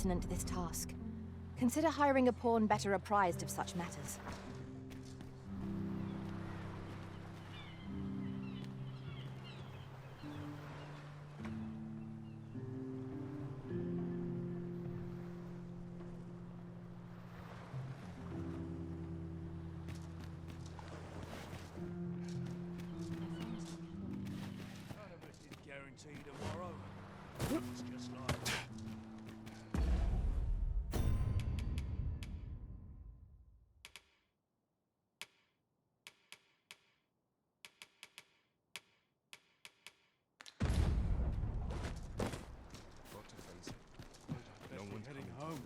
pertinent to this task. Consider hiring a pawn better apprised of such matters. Tomorrow. It's just like heading home.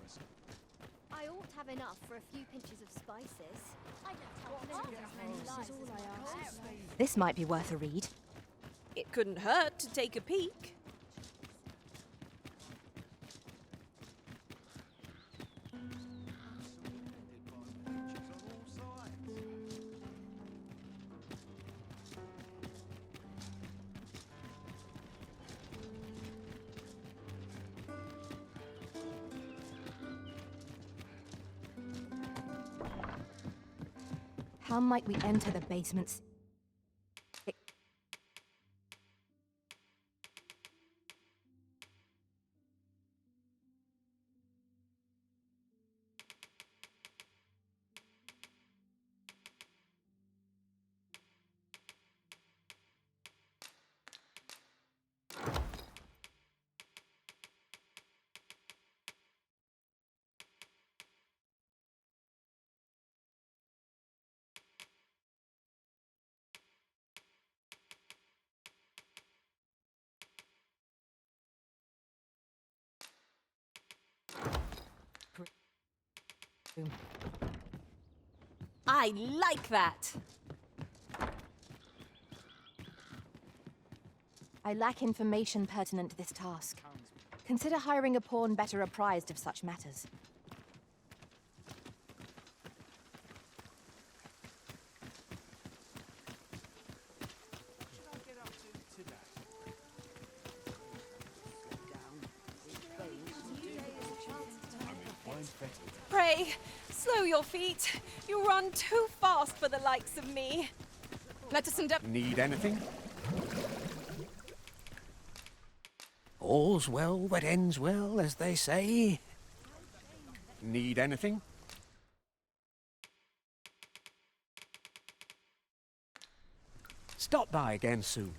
I ought to have enough for a few pinches of spices. I don't have many lives. All I ask. This might be worth a read. It couldn't hurt to take a peek. How might we enter the basements? I like that! I lack information pertinent to this task. Consider hiring a pawn better apprised of such matters. Pray, slow your feet. You run too fast for the likes of me. Let us endeavor. Need anything? All's well that ends well, as they say. Need anything? Stop by again soon.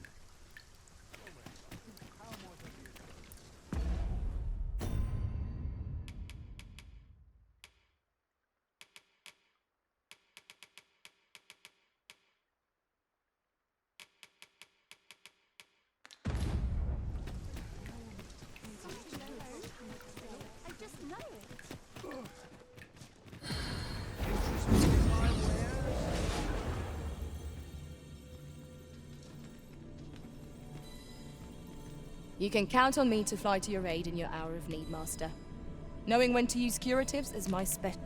You can count on me to fly to your aid in your hour of need, Master. Knowing when to use curatives is my special.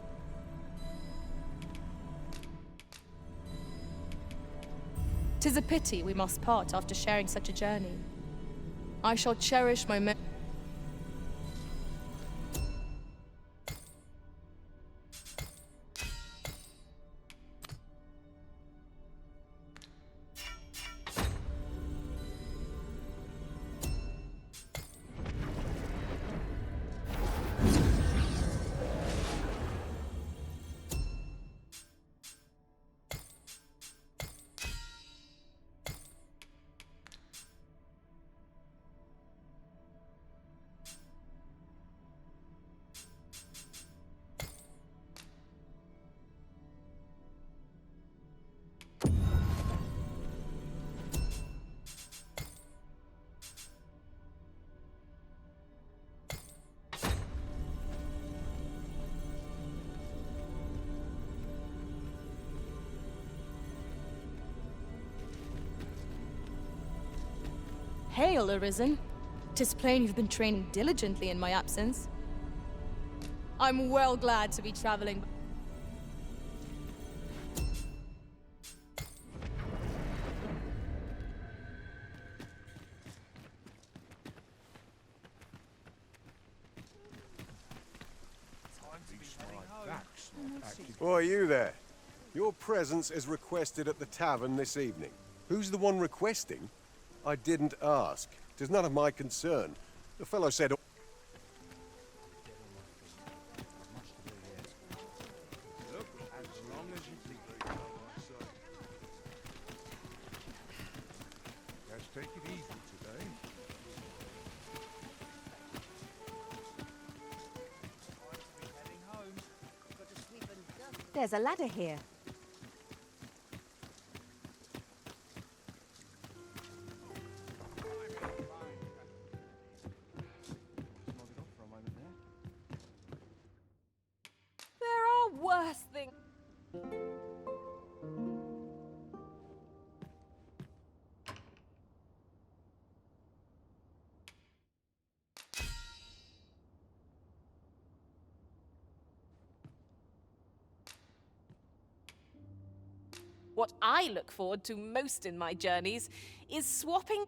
'Tis a pity we must part after sharing such a journey. I shall cherish my memories. Hail, Arisen. 'Tis plain you've been training diligently in my absence. I'm well glad to be traveling. Why, you there? Your presence is requested at the tavern this evening. Who's the one requesting? I didn't ask. 'Tis none of my concern. The fellow said... Let's take it easy today. There's a ladder here. There are worse things. What I look forward to most in my journeys is swapping.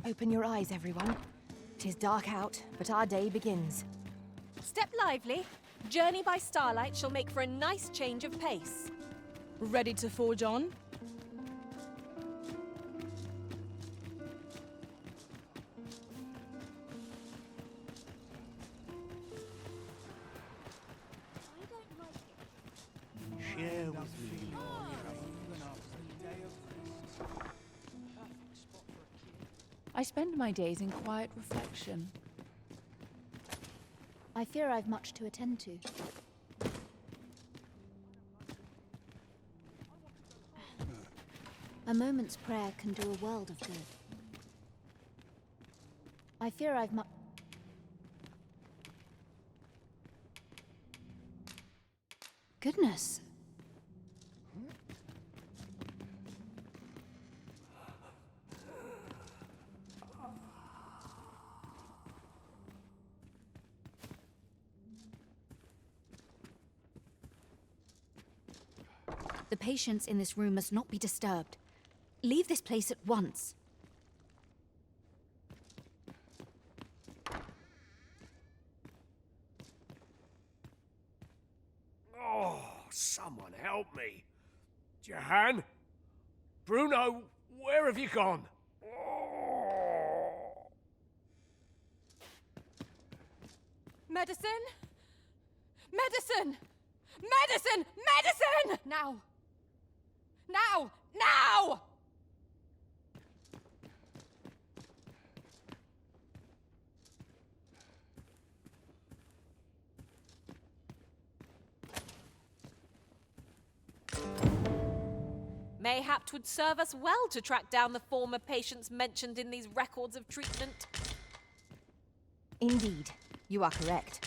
Open your eyes, everyone. 'Tis dark out, but our day begins. Step lively. Journey by starlight shall make for a nice change of pace. Ready to forge on? I don't like it. Share with me. I spend my days in quiet reflection. I fear I've much to attend to. A moment's prayer can do a world of good. I fear I've much... Goodness. The patients in this room must not be disturbed. Leave this place at once. Oh, someone help me. Jahan? Bruno, where have you gone? Oh. Medicine? Medicine! Medicine! Medicine! Now! Now! Now! Mayhap 'twould serve us well to track down the former patients mentioned in these records of treatment. Indeed, you are correct.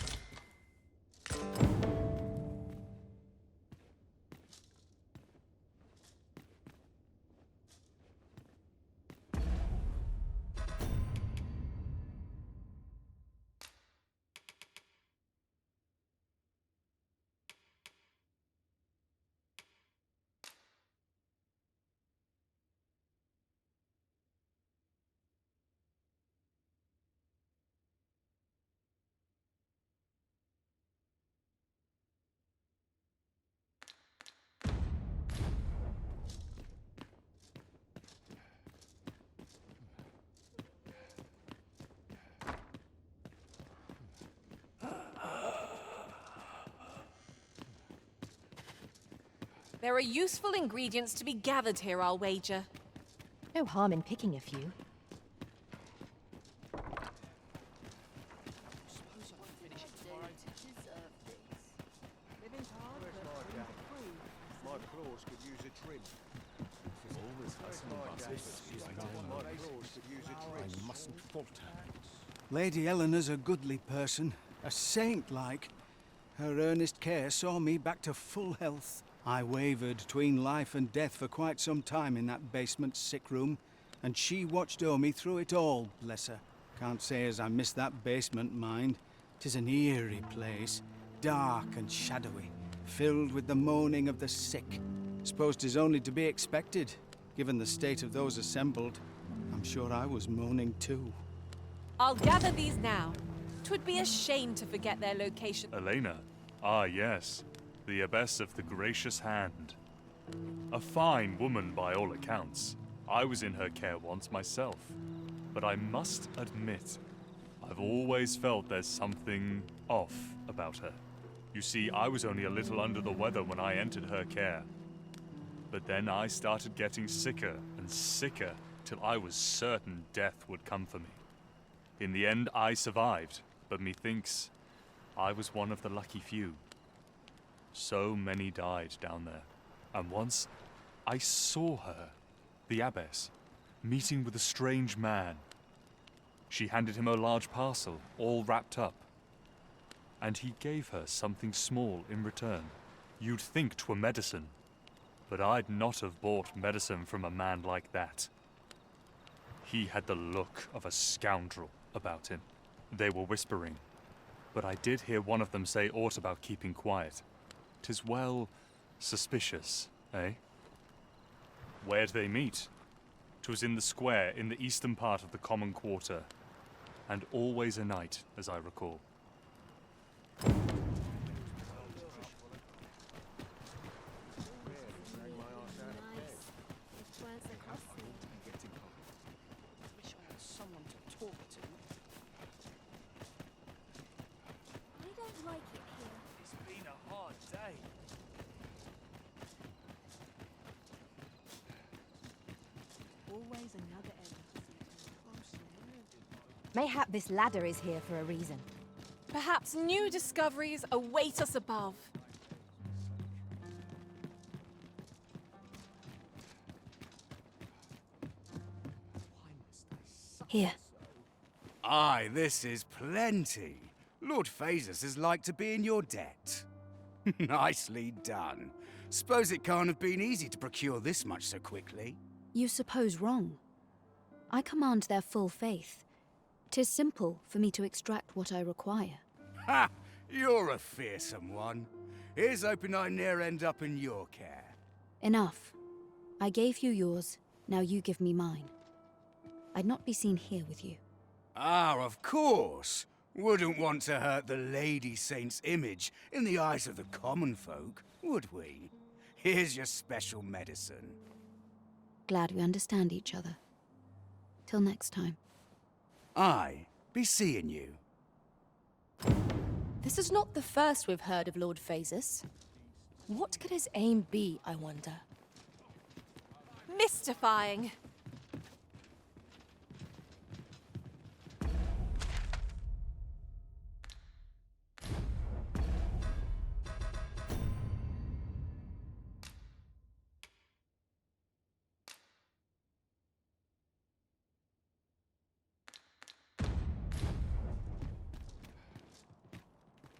There are useful ingredients to be gathered here, I'll wager. No harm in picking a few. My claws could use a trim. I mustn't falter. Lady Eleanor's a goodly person, a saint-like. Her earnest care saw me back to full health. I wavered between life and death for quite some time in that basement sick room, and she watched o'er me through it all, bless her. Can't say as I miss that basement, mind. 'Tis an eerie place, dark and shadowy, filled with the moaning of the sick. Suppose 'tis only to be expected, given the state of those assembled. I'm sure I was moaning too. I'll gather these now. 'Twould be a shame to forget their location. Elena, Ah, yes. The Abbess of the Gracious Hand. A fine woman by all accounts. I was in her care once myself. But I must admit, I've always felt there's something off about her. You see, I was only a little under the weather when I entered her care. But then I started getting sicker and sicker till I was certain death would come for me. In the end, I survived, but methinks I was one of the lucky few. So many died down there. And once, I saw her, the Abbess, meeting with a strange man. She handed him a large parcel, all wrapped up. And he gave her something small in return. You'd think 'twere medicine, but I'd not have bought medicine from a man like that. He had the look of a scoundrel about him. They were whispering, but I did hear one of them say aught about keeping quiet. 'Tis well suspicious, eh? Where'd they meet? 'Twas in the square in the eastern part of the common quarter, and always a night, as I recall. Mayhap this ladder is here for a reason. Perhaps new discoveries await us above. Here. Aye, this is plenty. Lord Phasus is like to be in your debt. Nicely done. Suppose it can't have been easy to procure this much so quickly. You suppose wrong. I command their full faith. 'Tis simple for me to extract what I require. Ha! You're a fearsome one. Here's hoping I ne'er end up in your care. Enough. I gave you yours, now you give me mine. I'd not be seen here with you. Ah, of course. Wouldn't want to hurt the Lady Saint's image in the eyes of the common folk, would we? Here's your special medicine. Glad we understand each other. Till next time. Aye, be seeing you. This is not the first we've heard of Lord Phasus. What could his aim be, I wonder? Mystifying.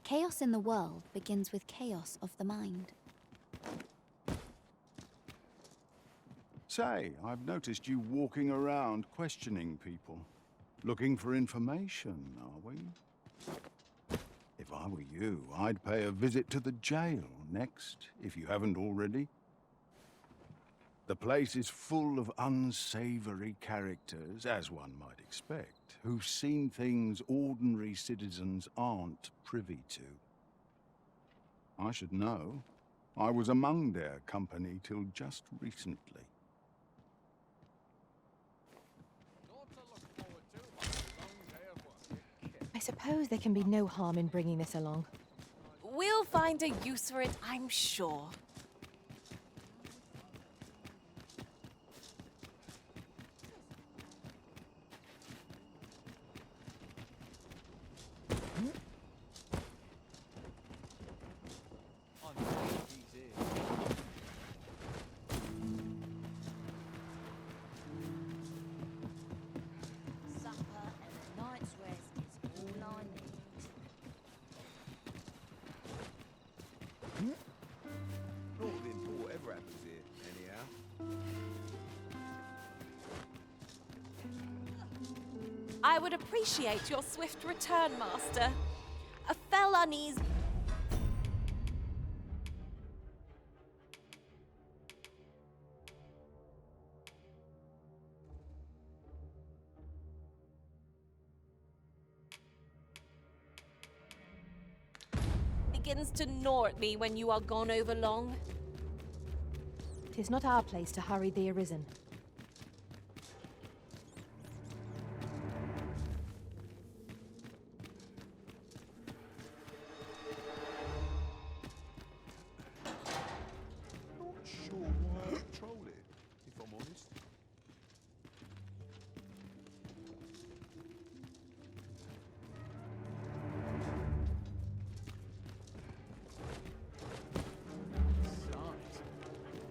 Chaos in the world begins with chaos of the mind. Say, I've noticed you walking around questioning people. Looking for information, are we? If I were you, I'd pay a visit to the jail next, if you haven't already. The place is full of unsavory characters, as one might expect, who've seen things ordinary citizens aren't privy to. I should know. I was among their company till just recently. I suppose there can be no harm in bringing this along. We'll find a use for it, I'm sure. I would appreciate your swift return, Master. A fell unease. begins to gnaw at me when you are gone over long. 'Tis not our place to hurry the Arisen. Not sure why I control it, if I'm honest.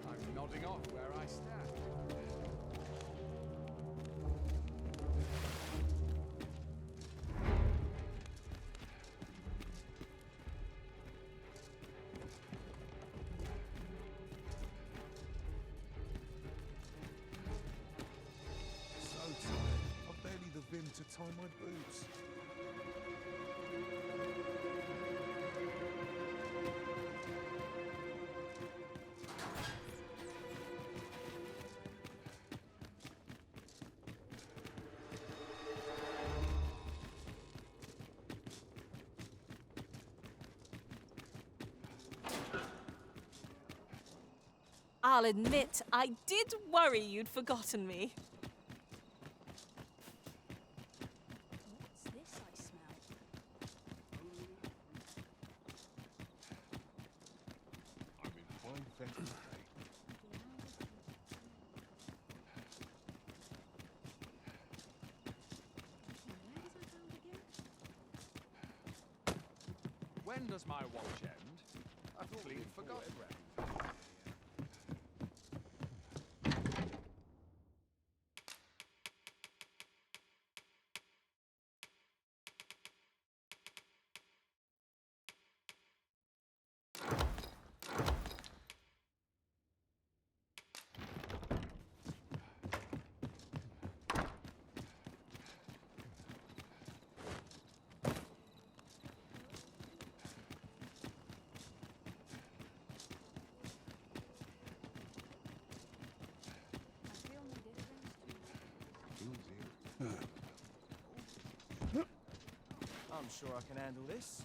I'm nodding off where I stand. So tired, I've barely the vim to tie my boots. I'll admit, I did worry you'd forgotten me. What's this I smell? I'm in fine fettle today. When does my watch end? I've completely forgotten. I'm sure I can handle this.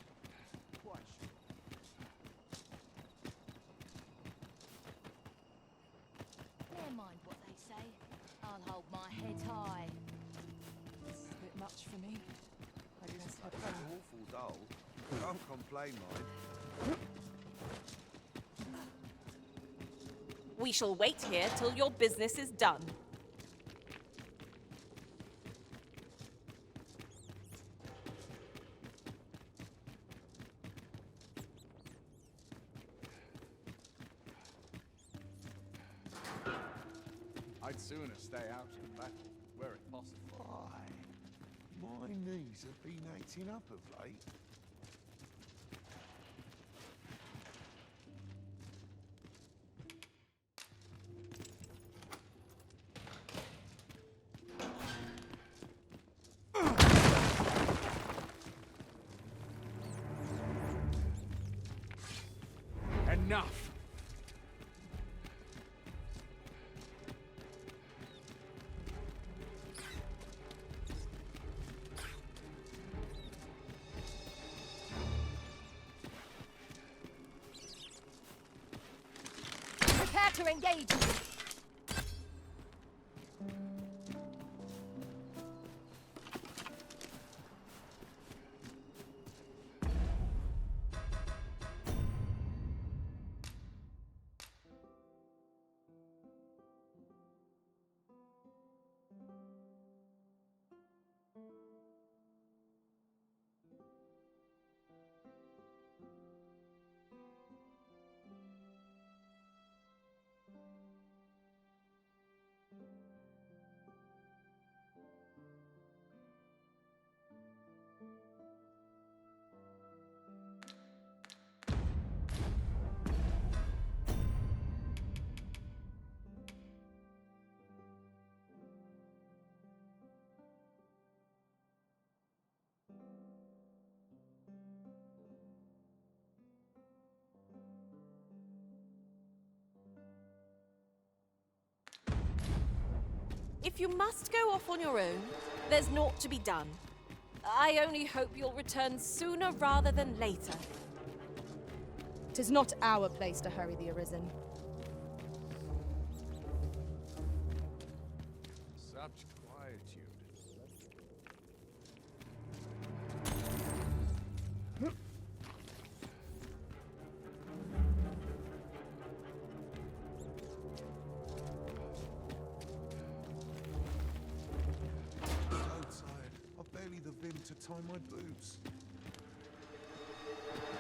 Quite sure. Never mind what they say. I'll hold my head high. It's a bit much for me. I guess I'd Awful dull. Can't complain, mind. We shall wait here till your business is done. I'd sooner stay out of battle, were it possible. Why? My knees have been acting up of late. Enough! Prepare to engage! If you must go off on your own, there's naught to be done. I only hope you'll return sooner rather than later. 'Tis not our place to hurry the Arisen. Such quietude. So tired. I've barely the vim to tie my boots.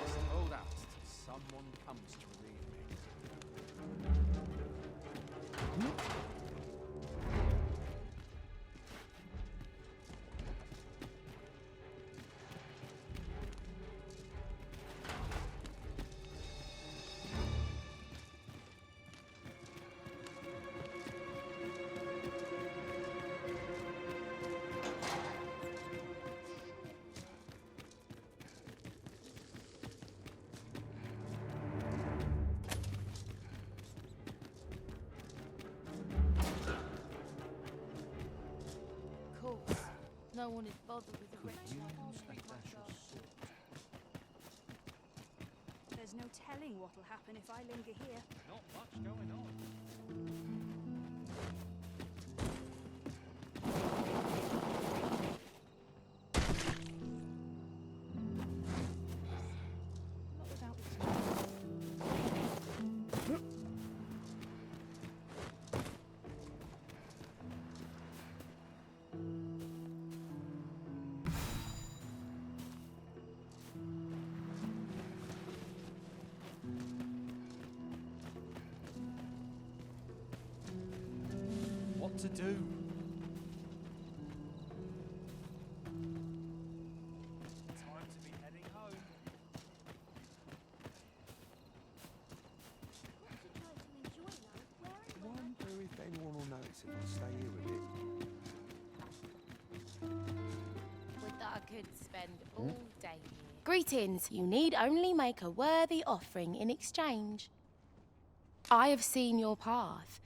Must hold out till someone comes to relieve me. No one is bothered with the rich. There's no telling what'll happen if I linger here. Not much going on. What to do? Time to be heading home. Wonder if anyone will notice if I stay here a bit. Would that I could spend all day here. Greetings. You need only make a worthy offering in exchange. I have seen your path.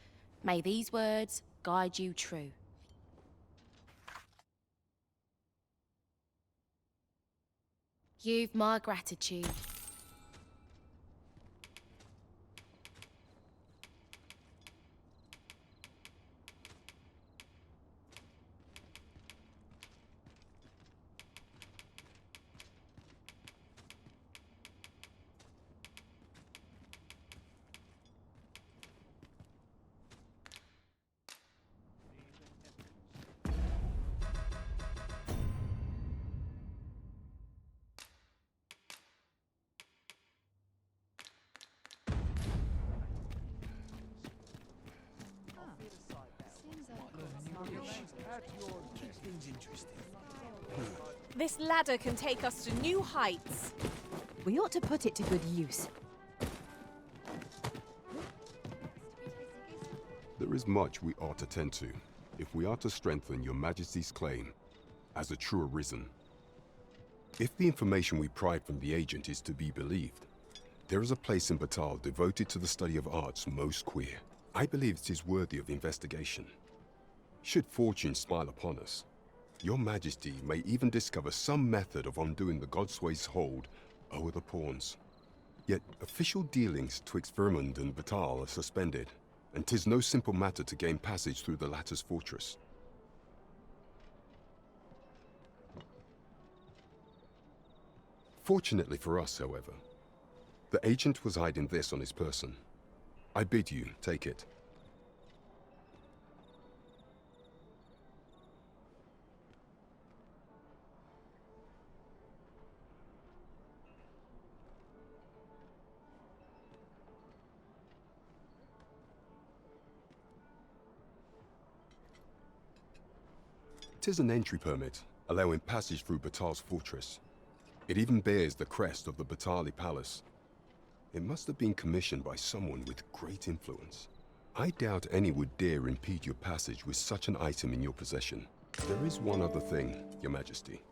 May these words guide you true. You've my gratitude. Keep things interesting. This ladder can take us to new heights. We ought to put it to good use. There is much we ought to tend to, if we are to strengthen your Majesty's claim as a true Arisen. If the information we pried from the agent is to be believed, there is a place in Battahl devoted to the study of arts most queer. I believe it is worthy of investigation. Should fortune smile upon us, your Majesty may even discover some method of undoing the Godsway's hold over the pawns. Yet official dealings twixt Vermund and Battahl are suspended, and 'tis no simple matter to gain passage through the latter's fortress. Fortunately for us, however, the agent was hiding this on his person. I bid you take it. Tis an entry permit, allowing passage through Battahl's fortress. It even bears the crest of the Battahl Palace. It must have been commissioned by someone with great influence. I doubt any would dare impede your passage with such an item in your possession. There is one other thing, Your Majesty.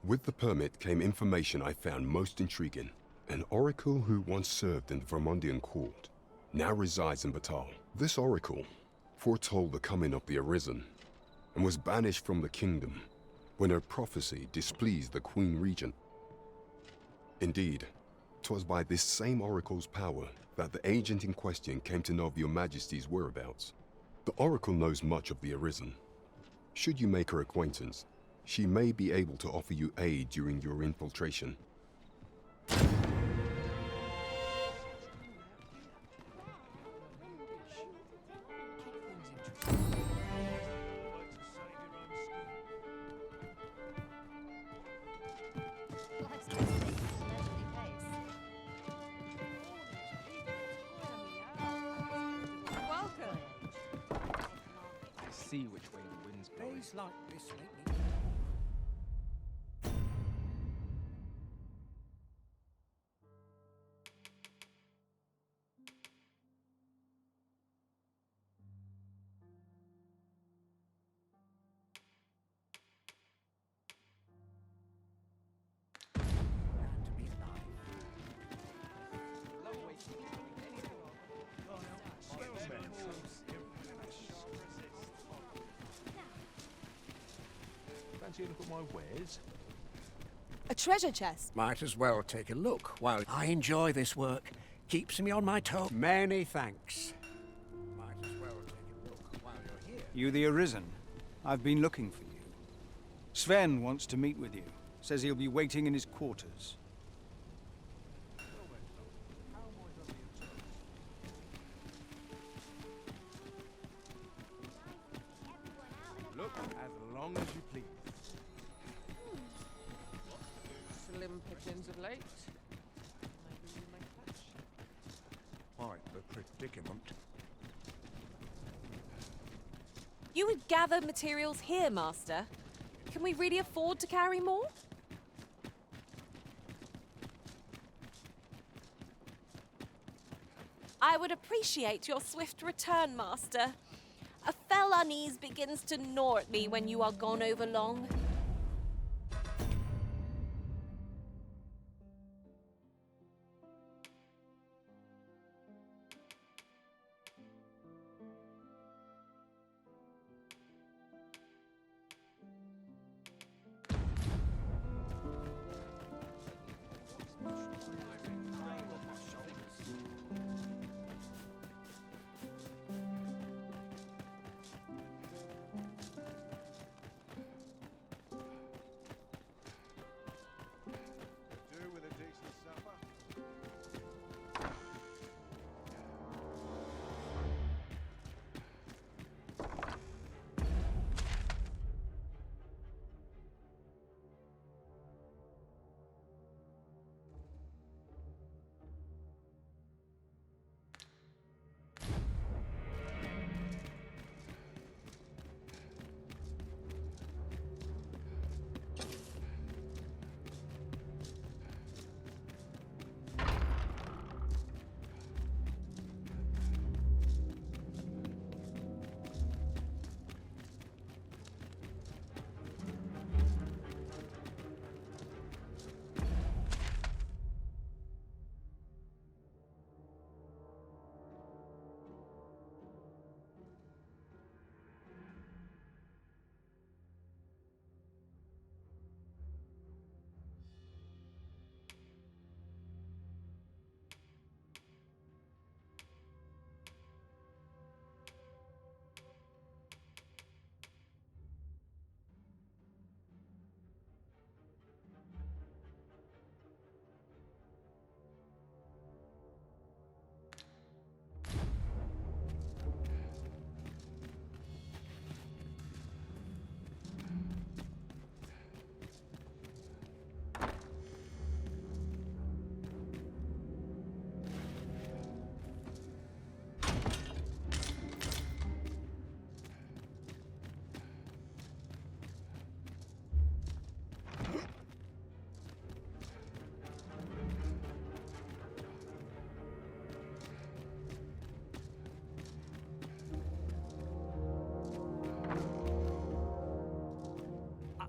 With the permit came information I found most intriguing. An oracle who once served in the Vermundian court now resides in Battahl. This oracle foretold the coming of the Arisen and was banished from the kingdom when her prophecy displeased the Queen Regent. Indeed, 'Twas by this same oracle's power that the agent in question came to know of your majesty's whereabouts. The oracle knows much of the Arisen. Should you make her acquaintance, she may be able to offer you aid during your infiltration. See which way the wind's blowing. Days like this make me... Fancy a look at my wares? A treasure chest. Might as well take a look while I enjoy this work. Keeps me on my toes. Many thanks. Might as well take a look while you're here. You the Arisen? I've been looking for you. Sven wants to meet with you. Says he'll be waiting in his quarters. Look as long as you please. Slim pickings of late. Maybe you may catch. Quite the predicament. You would gather materials here, Master. Can we really afford to carry more? I would appreciate your swift return, Master. A fell unease begins to gnaw at me when you are gone over long.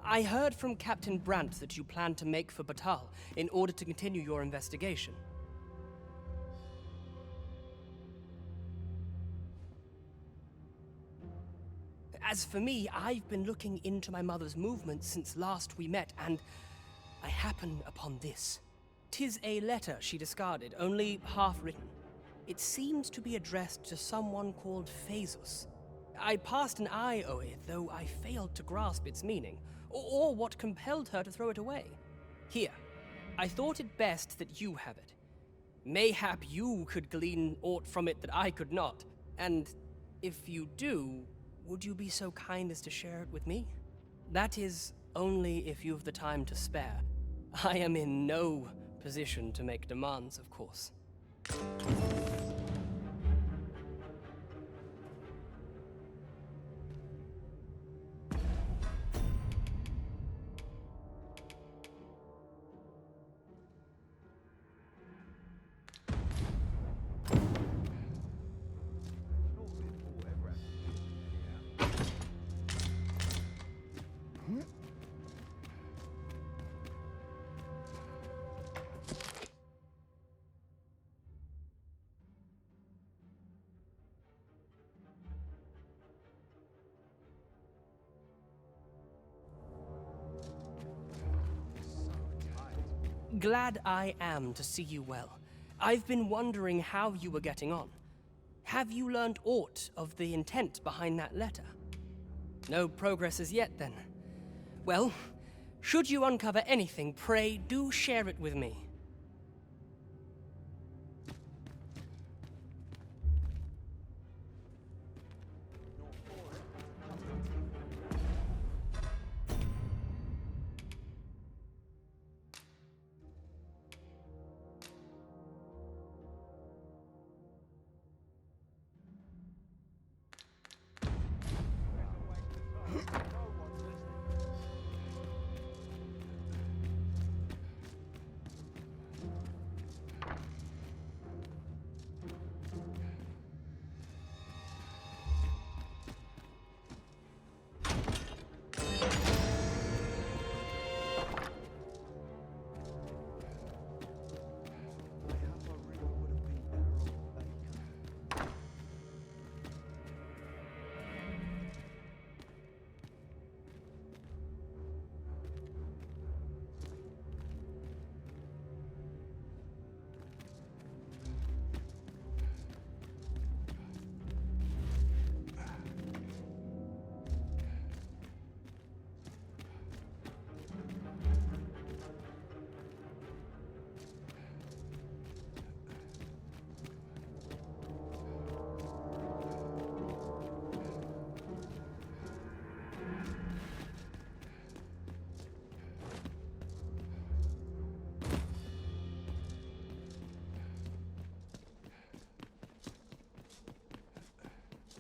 I heard from Captain Brandt that you plan to make for Battahl in order to continue your investigation. As for me, I've been looking into my mother's movements since last we met, and I happen upon this. 'Tis a letter she discarded, only half written. It seems to be addressed to someone called Phaesus. I passed an eye o'er it, though I failed to grasp its meaning, or what compelled her to throw it away. Here, I thought it best that you have it. Mayhap you could glean aught from it that I could not, and if you do, would you be so kind as to share it with me? That is, only if you've the time to spare. I am in no position to make demands, of course. Glad I am to see you well. I've been wondering how you were getting on. Have you learned aught of the intent behind that letter? No progress as yet, then. Well, should you uncover anything, pray do share it with me.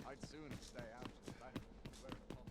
I'd sooner stay out of battle where possible.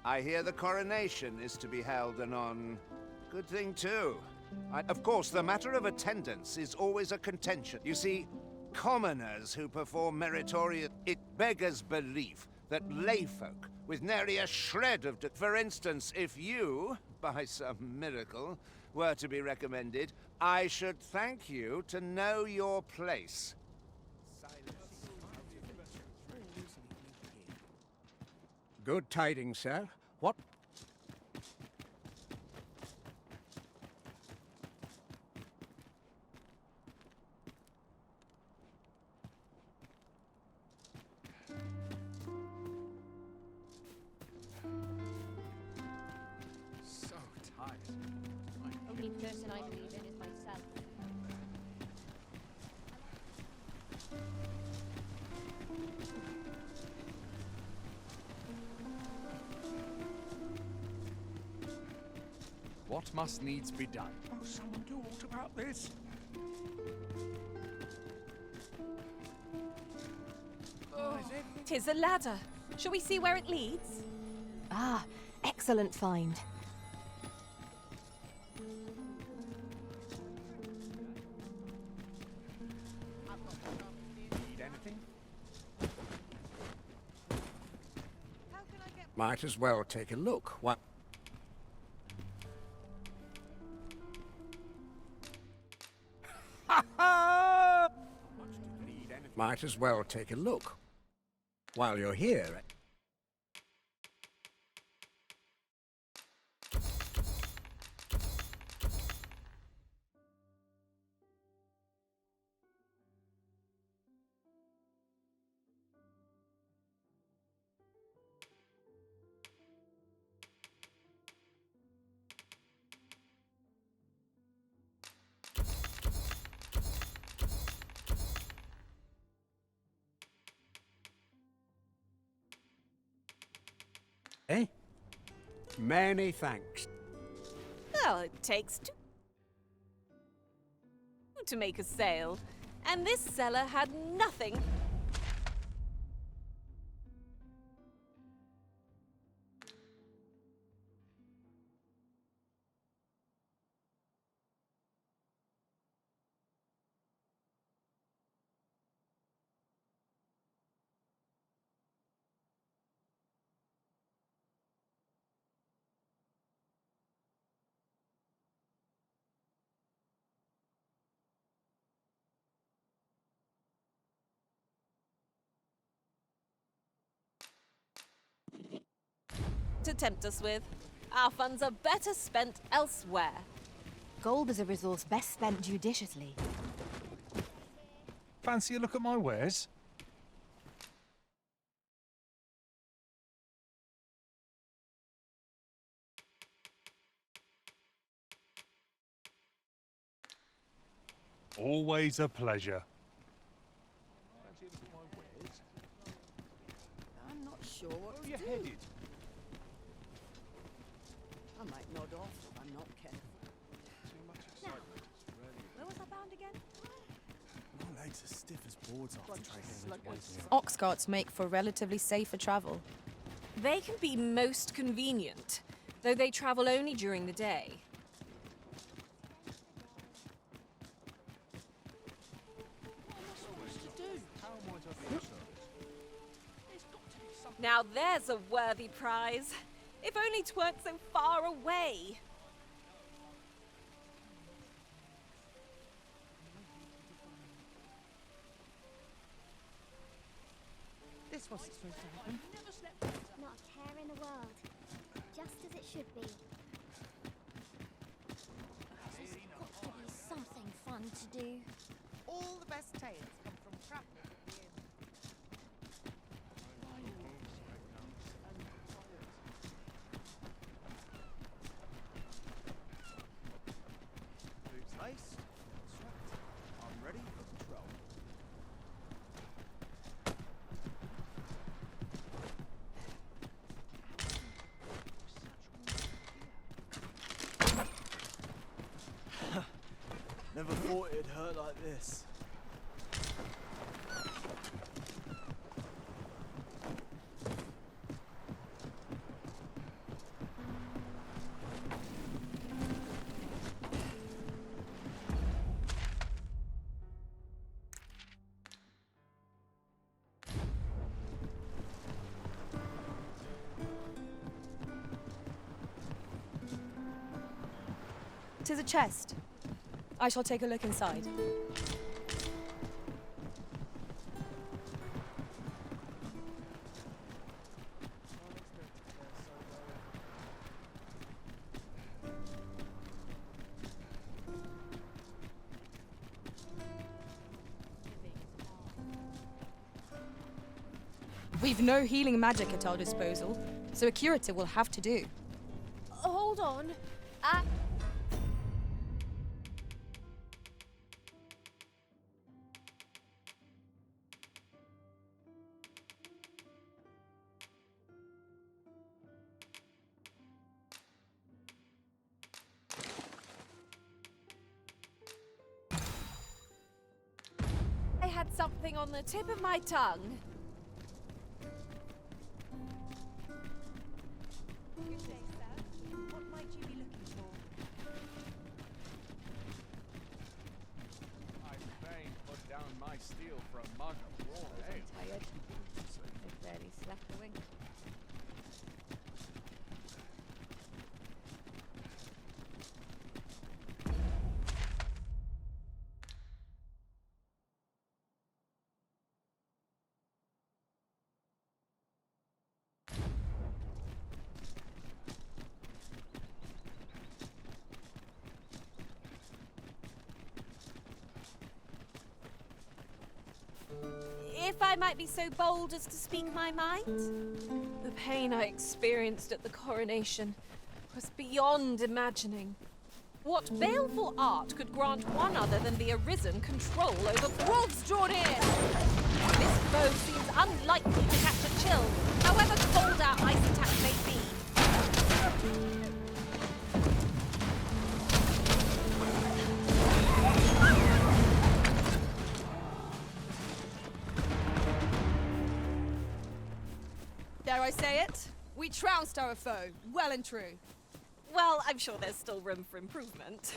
I hear the coronation is to be held anon. Good thing, too. Of course, the matter of attendance is always a contention. You see, commoners who perform meritorious... It beggars belief that layfolk, with nary a shred of... For instance, if you, by some miracle, were to be recommended, I should thank you to know your place. Good tidings, sir. What? So tight. only person I believe in is myself. What must needs be done? Oh, someone do aught about this? Oh, 'tis a ladder. Shall we see where it leads? Ah, excellent find. Need anything? Might as well take a look. What? Might as well take a look. While you're here. Eh? Many thanks. Well, it takes two to make a sale, and this seller had nothing. To tempt us with. Our funds are better spent elsewhere. Gold is a resource best spent judiciously. Fancy a look at my wares? Always a pleasure. Fancy a look at my wares? I'm not sure what Where are to you do. headed? I might nod off if I'm not careful. Too much Now, excitement. where was I bound again? My legs are stiff as boards after training. Ox carts make for relatively safer travel. They can be most convenient, though they travel only during the day. Now there's a worthy prize. If only 'tweren't so far away. This wasn't supposed to happen. Not a care in the world. Just as it should be. This has got to be something fun to do. All the best tales come from travel. Boots laced, strapped. I'm ready for patrol. Never thought it'd hurt like this. Tis a chest. I shall take a look inside. We've no healing magic at our disposal, so a curative will have to do. Hold on. something on the tip of my tongue. Good day, sir. What might you be looking for? I fain put down my steel for a mug of raw ale. I'm tired. I barely slept a wink. If I might be so bold as to speak my mind, the pain I experienced at the coronation was beyond imagining. What baleful art could grant one other than the Arisen control over wolves drawn in? This foe seems unlikely to catch a chill, however cold our ice attack may be. Dare I say it? We trounced our foe, well and true. Well, I'm sure there's still room for improvement.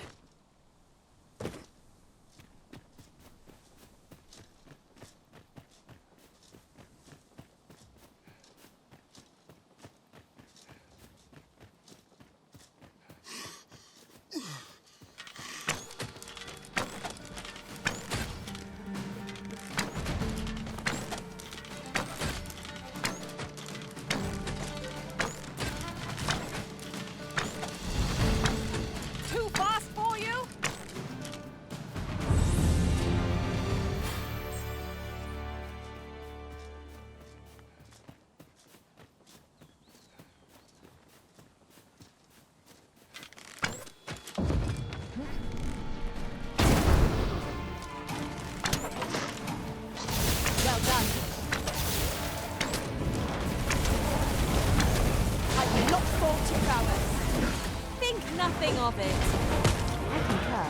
Too fast for you? Well done. I will not fault your prowess. Think nothing of it. I concur.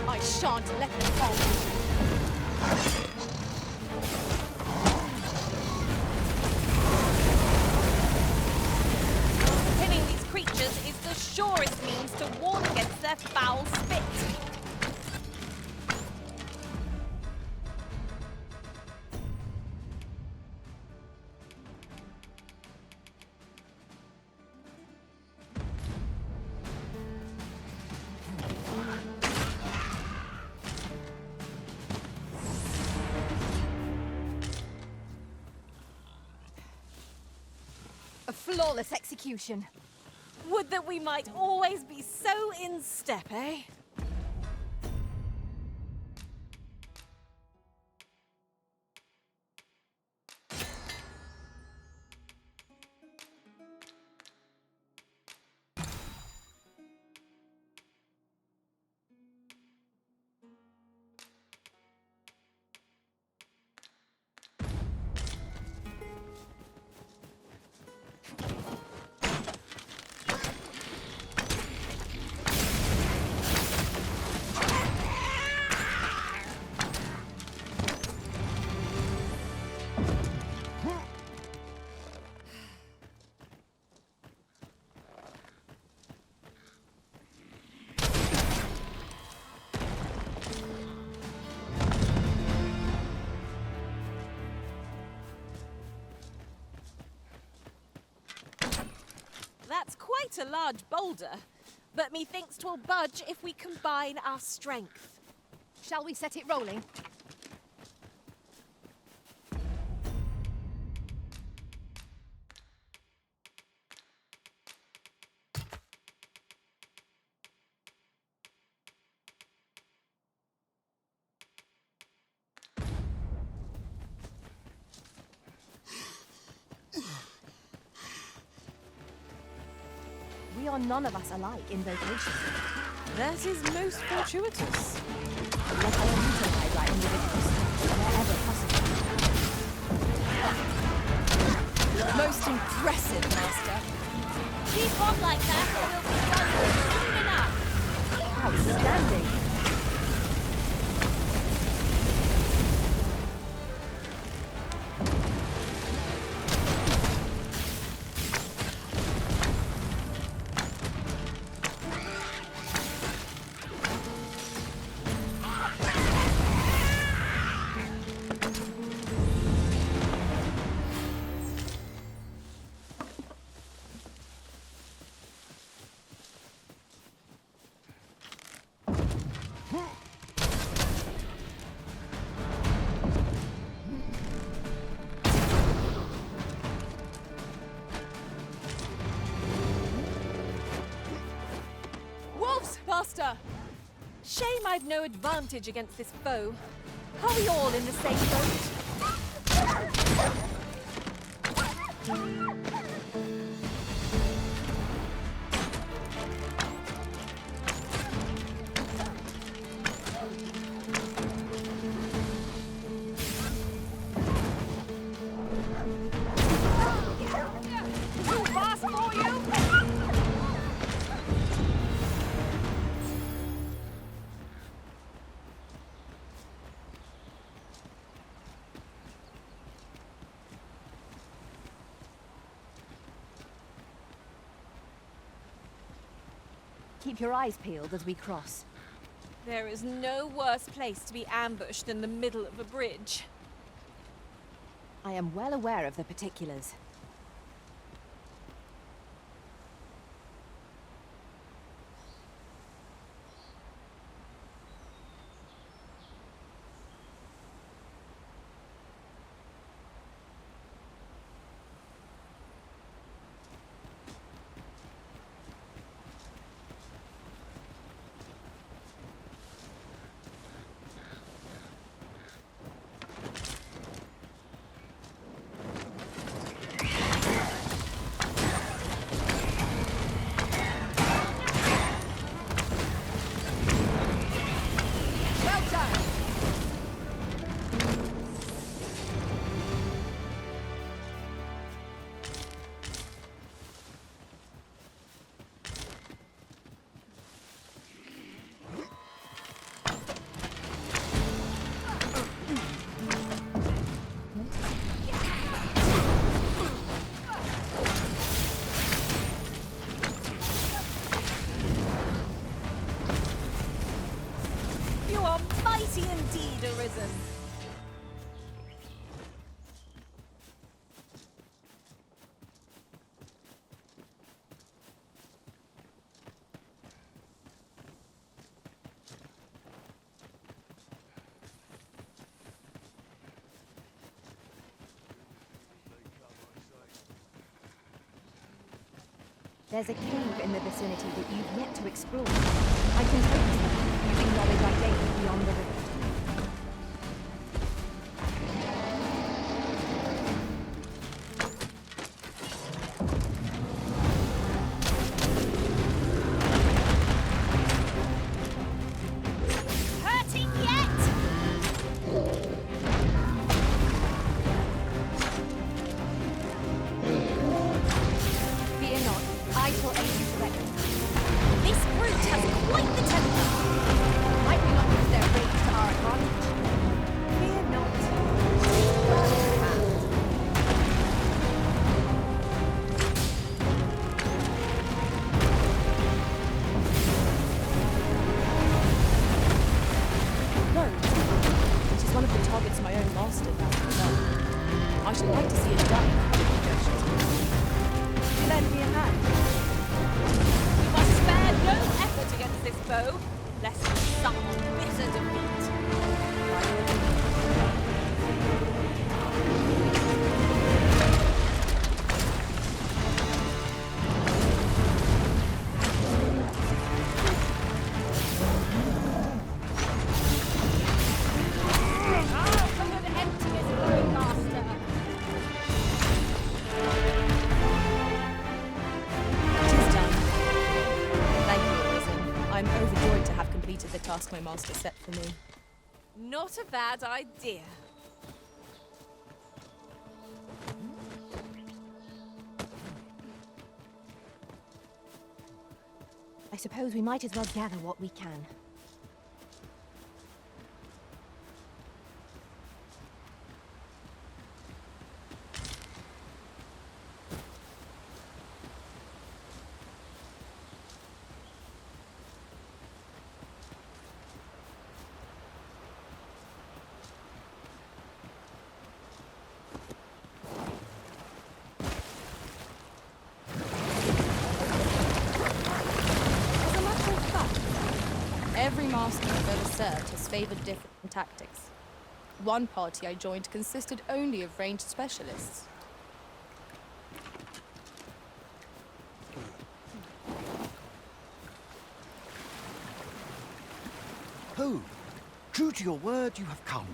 I shan't let them fall. Killing these creatures is the surest means to warn against their foul spit. A flawless execution. Would that we might always be so in step, eh? quite a large boulder, but methinks 'twill budge if we combine our strength. Shall we set it rolling? We are none of us alike in vocation. That is most fortuitous. Let us utilize our individuals wherever possible. Most impressive, Master. Keep on like that, or we'll be done soon enough. Outstanding. Master! Shame I've no advantage against this foe. Are we all in the same boat? Too fast for you? Keep your eyes peeled as we cross. There is no worse place to be ambushed than the middle of a bridge. I am well aware of the particulars. Mighty indeed, Arisen. There's a cave in the vicinity that you've yet to explore. I can take you there, using knowledge I gained beyond the river. Hurting yet? Fear not. I shall aid you directly. This brute has quite the temper. Might we not use their rage to our advantage? Fear not. No, it is one of the targets my own master found himself. I should like to see it done. Lend me a hand. You must spare no effort against this bow, lest you suffer bitter defeat. The task my master set for me. Not a bad idea. I suppose we might as well gather what we can. Every master I've ever served has favored different tactics. One party I joined consisted only of ranged specialists. Oh, true to your word, you have come.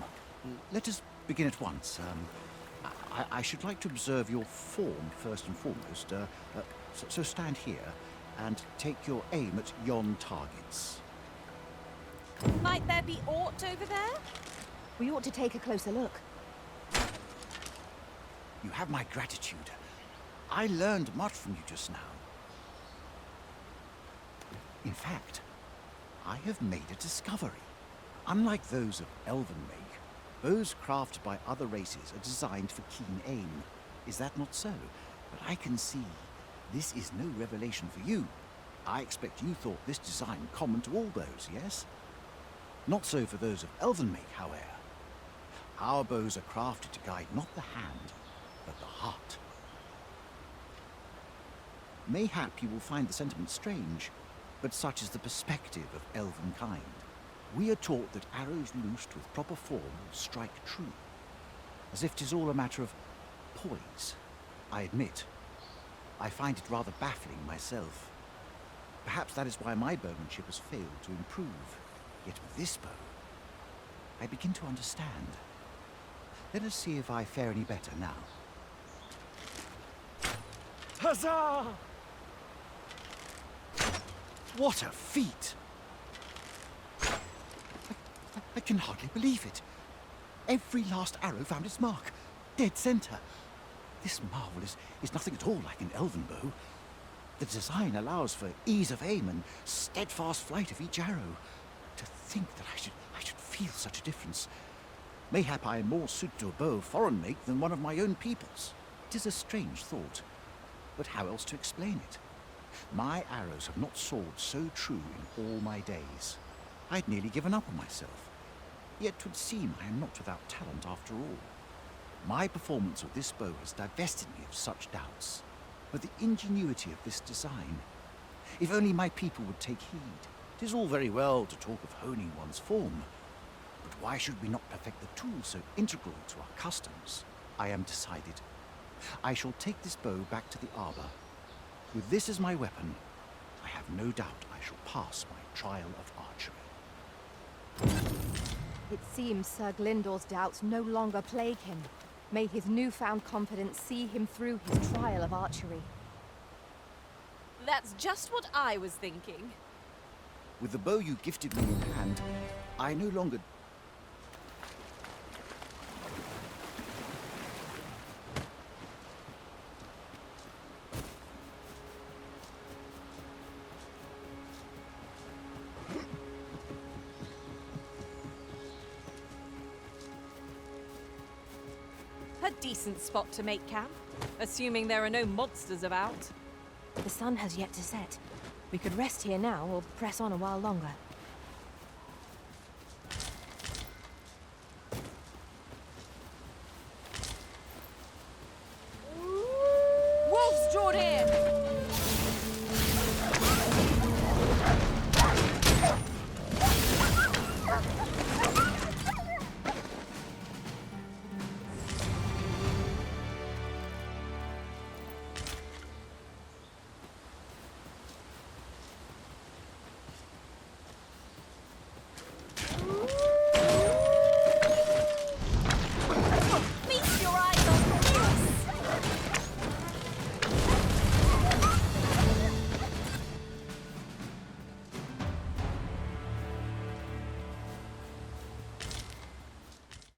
Let us begin at once. I should like to observe your form first and foremost. So stand here and take your aim at yon targets. Might there be aught over there? We ought to take a closer look. You have my gratitude. I learned much from you just now. In fact, I have made a discovery. Unlike those of elven make, bows crafted by other races are designed for keen aim. Is that not so? But I can see this is no revelation for you. I expect you thought this design common to all bows, yes? Not so for those of elven make, however. Our bows are crafted to guide not the hand, but the heart. Mayhap you will find the sentiment strange, but such is the perspective of elven kind. We are taught that arrows loosed with proper form will strike true, as if 'tis all a matter of poise. I admit, I find it rather baffling myself. Perhaps that is why my bowmanship has failed to improve. Yet with this bow, I begin to understand. Let us see if I fare any better now. Huzzah! What a feat! I can hardly believe it. Every last arrow found its mark. Dead center. This marvel is nothing at all like an elven bow. The design allows for ease of aim and steadfast flight of each arrow. To think that I should feel such a difference. Mayhap I am more suited to a bow of foreign make than one of my own people's. It is a strange thought, but how else to explain it? My arrows have not soared so true in all my days. I'd nearly given up on myself. Yet 'twould seem I am not without talent after all. My performance with this bow has divested me of such doubts. But the ingenuity of this design, if only my people would take heed. 'Tis all very well to talk of honing one's form, but why should we not perfect the tool so integral to our customs? I am decided. I shall take this bow back to the arbor. With this as my weapon, I have no doubt I shall pass my trial of archery. It seems Sir Glyndor's doubts no longer plague him. May his newfound confidence see him through his trial of archery. That's just what I was thinking. With the bow you gifted me in hand, I no longer... A decent spot to make camp, assuming there are no monsters about. The sun has yet to set. We could rest here now or press on a while longer. Wolves drawn in!